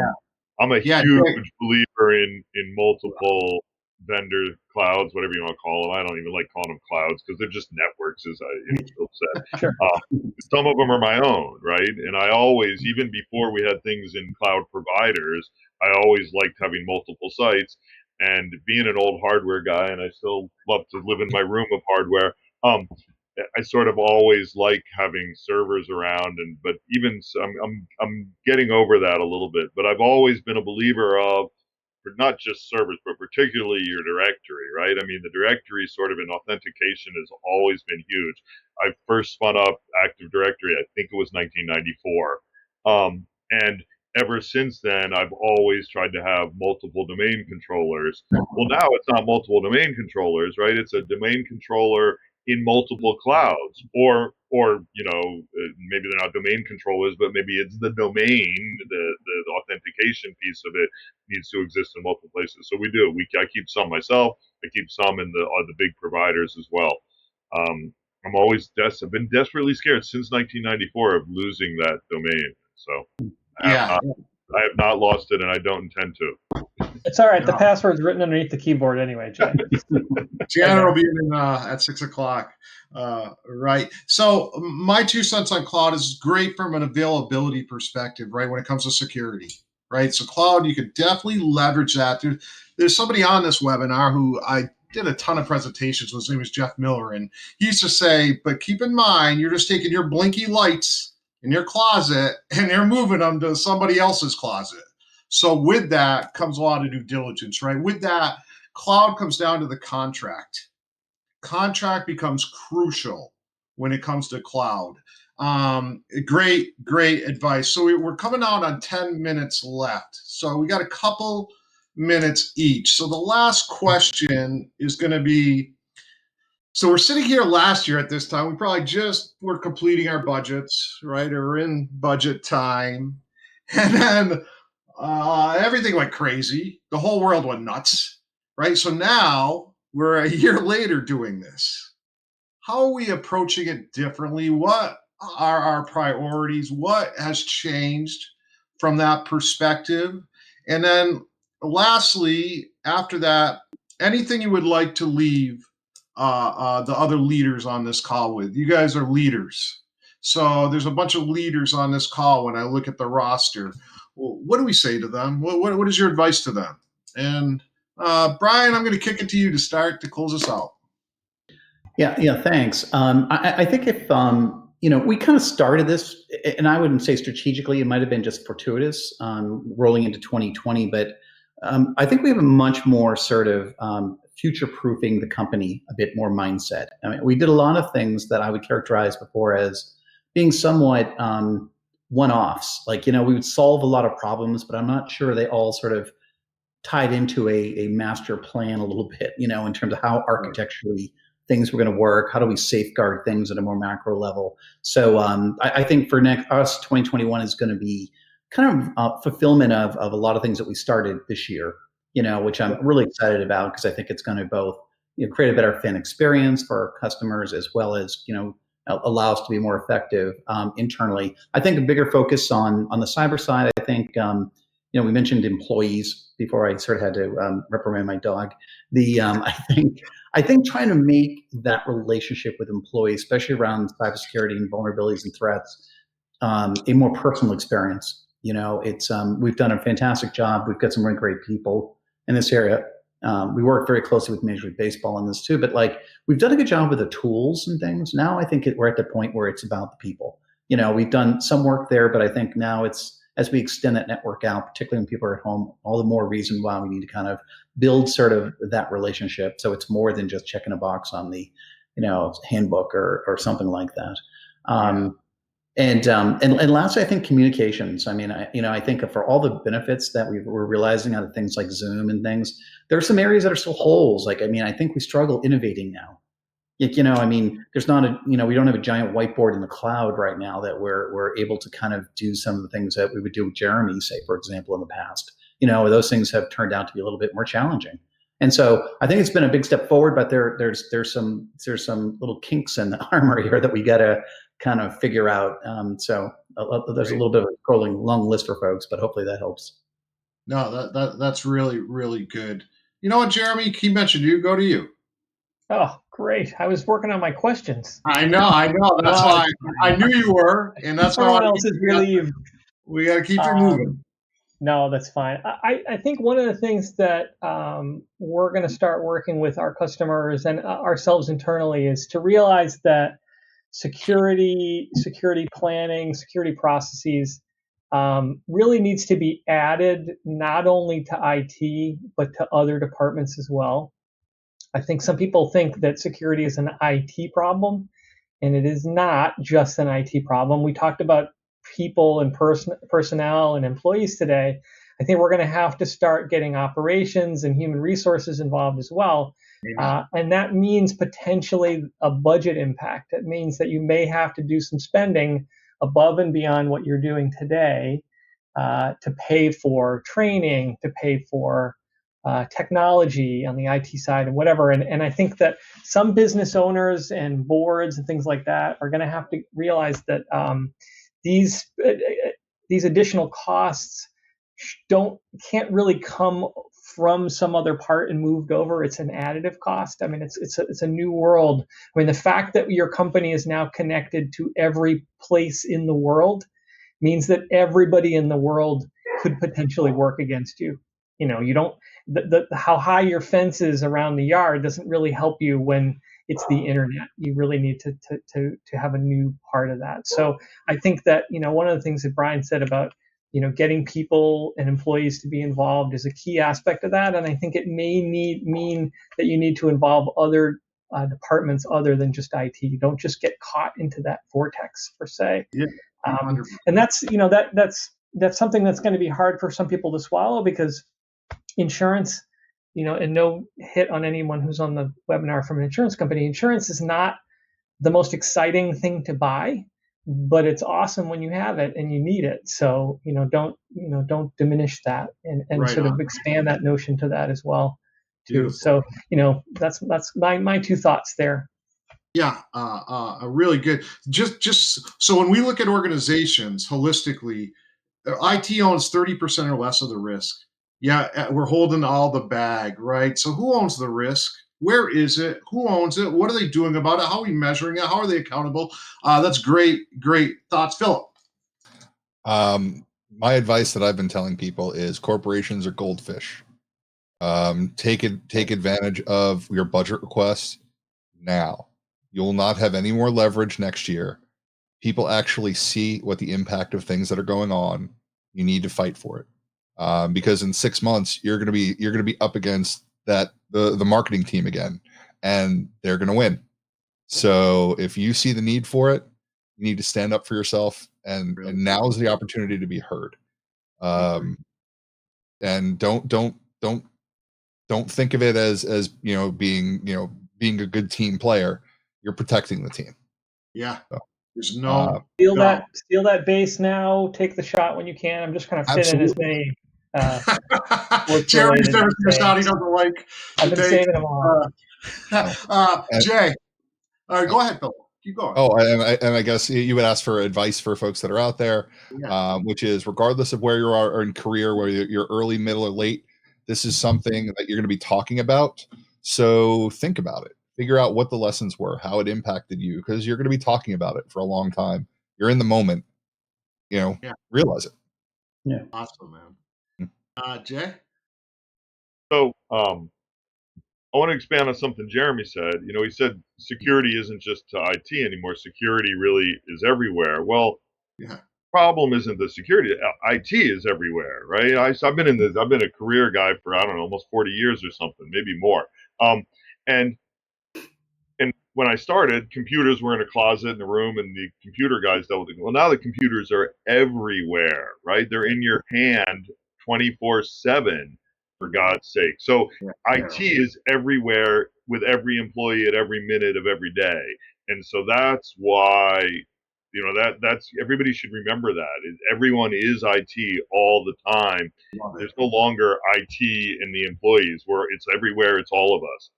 I'm a huge believer in multiple vendor clouds, whatever you want to call them. I don't even like calling them clouds because they're just networks, as Phil said. Sure. Some of them are my own, right? And I always, even before we had things in cloud providers, I always liked having multiple sites. And being an old hardware guy, and I still love to live in my room of hardware, I sort of always like having servers around, but even so, I'm getting over that a little bit. But I've always been a believer of, for not just servers, but particularly your directory, right? I mean, the directory sort of in authentication has always been huge. I first spun up Active Directory, I think it was 1994, and ever since then, I've always tried to have multiple domain controllers. Well, now it's not multiple domain controllers, right? It's a domain controller in multiple clouds, or maybe they're not domain controllers, but maybe it's the domain, the authentication piece of it needs to exist in multiple places. So we do. I keep some myself. I keep some in the big providers as well. I've been desperately scared since 1994 of losing that domain. So I have not lost it, and I don't intend to. It's all right. The password's written underneath the keyboard anyway, Jay. Gianna will be in at 6:00. Right. So my 2 cents on cloud is great from an availability perspective, right? When it comes to security, right? So cloud, you could definitely leverage that. There's somebody on this webinar who I did a ton of presentations with. His name is Jeff Miller. And he used to say, but keep in mind, you're just taking your blinky lights in your closet and you're moving them to somebody else's closet. So with that comes a lot of due diligence, right? With that, cloud comes down to the contract. Contract becomes crucial when it comes to cloud. Great advice. So we're coming out on 10 minutes left. So we got a couple minutes each. So the last question is going to be, so we're sitting here last year at this time. We probably just were completing our budgets, right? Or in budget time. And then everything went crazy. The whole world went nuts, right? So now we're a year later doing this. How are we approaching it differently? What are our priorities? What has changed from that perspective? And then lastly, after that, anything you would like to leave the other leaders on this call with. You guys are leaders. So there's a bunch of leaders on this call. When I look at the roster, well, what do we say to them? What is your advice to them? And Brian, I'm going to kick it to you to start to close us out. Yeah, thanks. I think if we kind of started this, and I wouldn't say strategically, it might have been just fortuitous rolling into 2020, but I think we have a much more sort of future-proofing the company a bit more mindset. I mean, we did a lot of things that I would characterize before as being somewhat one-offs. Like, we would solve a lot of problems, but I'm not sure they all sort of tied into a master plan a little bit, in terms of how architecturally things were going to work. How do we safeguard things at a more macro level? So I think for us, 2021 is going to be kind of fulfillment of a lot of things that we started this year, which I'm really excited about, because I think it's going to both create a better fan experience for our customers, as well as allow us to be more effective internally. I think a bigger focus on the cyber side. I think we mentioned employees before. I sort of had to reprimand my dog. I think trying to make that relationship with employees, especially around cybersecurity and vulnerabilities and threats, a more personal experience. It's we've done a fantastic job. We've got some really great people in this area. We work very closely with Major League Baseball on this too, but we've done a good job with the tools and things. Now I think we're at the point where it's about the people. We've done some work there, but I think now it's, as we extend that network out, particularly when people are at home, all the more reason why we need to kind of build sort of that relationship. So it's more than just checking a box on the, handbook or something like that. And lastly, I think communications. I mean, I think for all the benefits that we're realizing out of things like Zoom and things, there are some areas that are still holes. I think we struggle innovating now. There's not we don't have a giant whiteboard in the cloud right now that we're able to kind of do some of the things that we would do with Jeremy, say, for example, in the past. Those things have turned out to be a little bit more challenging. And so I think it's been a big step forward, but there's some little kinks in the armor here that we got to kind of figure out. So there's a little bit of a scrolling long list for folks, but hopefully that helps. No, that's really, really good. You know what, Jeremy? He mentioned you. Go to you. Oh, great. I was working on my questions. I know. That's why I knew you were, and that's why everyone else is relieved. We got to keep you moving. No, that's fine. I think one of the things that we're going to start working with our customers and ourselves internally is to realize that security planning, security processes really needs to be added not only to IT, but to other departments as well. I think some people think that security is an IT problem, and it is not just an IT problem. We talked about people and personnel and employees today. I think we're going to have to start getting operations and human resources involved as well. And that means potentially a budget impact. It means that you may have to do some spending above and beyond what you're doing today to pay for training, to pay for technology on the IT side and whatever. And I think that some business owners and boards and things like that are going to have to realize that these additional costs can't really come from some other part and moved over. It's an additive cost. I mean, it's a new world. I mean, the fact that your company is now connected to every place in the world means that everybody in the world could potentially work against you. You don't how high your fence is around the yard doesn't really help you when it's the internet. You really need to have a new part of that. So I think that one of the things that Brian said about getting people and employees to be involved is a key aspect of that. And I think it may mean that you need to involve other departments other than just IT. You don't just get caught into that vortex per se. Yeah, and that's that's something that's going to be hard for some people to swallow, because insurance, and no hit on anyone who's on the webinar from an insurance company, insurance is not the most exciting thing to buy, but it's awesome when you have it and you need it. So, don't diminish that and right sort of expand that notion to that as well too. Beautiful. So, that's my two thoughts there. Yeah, really good. Just so when we look at organizations holistically, IT owns 30% or less of the risk. Yeah, we're holding all the bag, right? So who owns the risk? Where is it? Who owns it? What are they doing about it? How are we measuring it? How are they accountable? That's great thoughts, Philip. My advice that I've been telling people is corporations are goldfish. Take advantage of your budget requests now. You'll not have any more leverage next year. People actually see what the impact of things that are going on. You need to fight for it, because in 6 months you're going to be up against the marketing team again, and they're going to win. So if you see the need for it, you need to stand up for yourself, and now is the opportunity to be heard. And don't think of it as being a good team player. You're protecting the team. Yeah. There's no steal that base now. Take the shot when you can. I'm just kind of fitting as many. Jeremy's never seen a shot he doesn't like. I've been saving them all. Jay, go ahead, Phil. Keep going. Oh, and I guess you would ask for advice for folks that are out there, which is regardless of where you are in career, whether you're early, middle, or late, this is something that you're going to be talking about. So think about it. Figure out what the lessons were, how it impacted you, because you're going to be talking about it for a long time. You're in the moment, realize it. Yeah. Awesome, man. Jay? So, I want to expand on something Jeremy said. He said security isn't just to IT anymore. Security really is everywhere. Well, problem isn't the security. IT is everywhere, right? I've been a career guy for, I don't know, almost 40 years or something, maybe more. And when I started, computers were in a closet in a room, and the computer guys dealt with it. Well, now the computers are everywhere, right? They're in your hand 24/7. For God's sake. So IT is everywhere with every employee at every minute of every day. And so that's why, that's everybody should remember that. Everyone is IT all the time. There's no longer IT in the employees, where it's everywhere, it's all of us.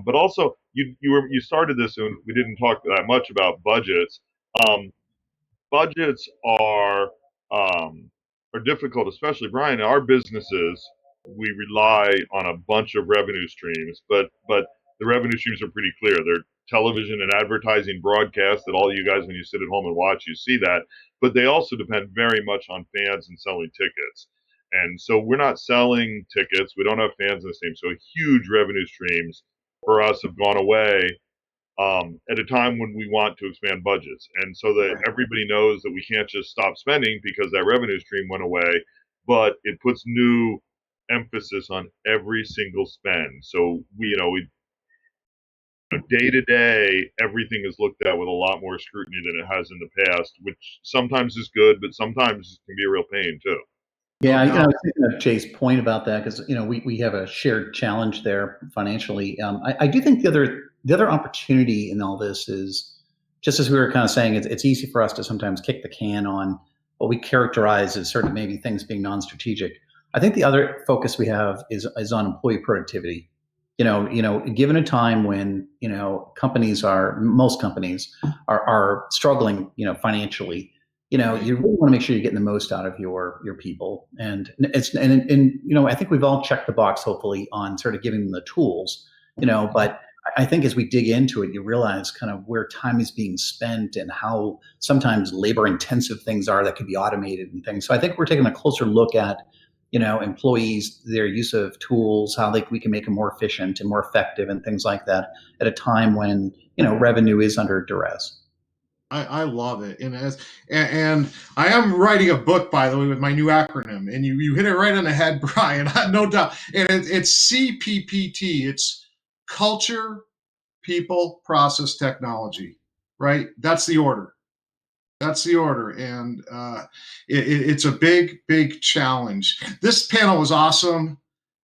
But also you started this, and we didn't talk that much about budgets. Budgets are difficult, especially Brian. Our businesses, we rely on a bunch of revenue streams, but the revenue streams are pretty clear. They're television and advertising broadcast that all you guys, when you sit at home and watch, you see that. But they also depend very much on fans and selling tickets. And so we're not selling tickets. We don't have fans in the same. So huge revenue streams for us have gone away at a time when we want to expand budgets. And so that everybody knows that we can't just stop spending because that revenue stream went away, but it puts new emphasis on every single spend. So we day to day, everything is looked at with a lot more scrutiny than it has in the past, which sometimes is good, but sometimes can be a real pain too. Yeah, I was thinking of Jay's point about that, because we have a shared challenge there financially. I do think the other opportunity in all this is, just as we were kind of saying, it's easy for us to sometimes kick the can on what we characterize as certain maybe things being non-strategic. I think the other focus we have is on employee productivity. Given a time when most companies are struggling, financially. You really want to make sure you're getting the most out of your people, and I think we've all checked the box, hopefully, on sort of giving them the tools, but I think as we dig into it, you realize kind of where time is being spent and how sometimes labor intensive things are that could be automated and things. So I think we're taking a closer look at, employees, their use of tools, how we can make them more efficient and more effective and things like that at a time when, revenue is under duress. I love it, and I am writing a book, by the way, with my new acronym, and you hit it right on the head, Brian, no doubt. And it's CPPT. It's culture, people, process, technology. Right? That's the order. And it's a big challenge. This panel was awesome.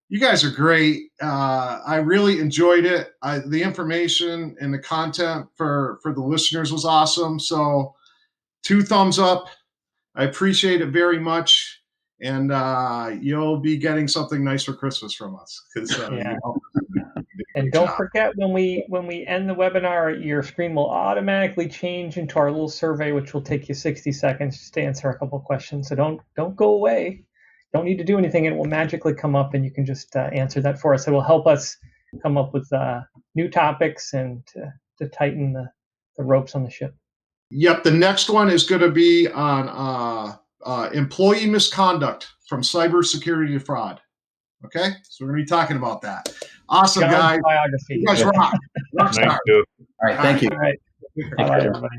You guys are great. I really enjoyed it. The information and the content for the listeners was awesome. So 2 thumbs up. I appreciate it very much. And you'll be getting something nice for Christmas from us. And don't forget, when we end the webinar, your screen will automatically change into our little survey, which will take you 60 seconds just to answer a couple questions. So don't go away. Don't need to do anything. It will magically come up, and you can just answer that for us. It will help us come up with new topics and to tighten the ropes on the ship. Yep, the next one is going to be on employee misconduct from cybersecurity to fraud. Okay, so we're going to be talking about that. Awesome, John's guys. biography. You guys rock. Rockstar. Thank you. All right, thank you. All right. Bye, everybody.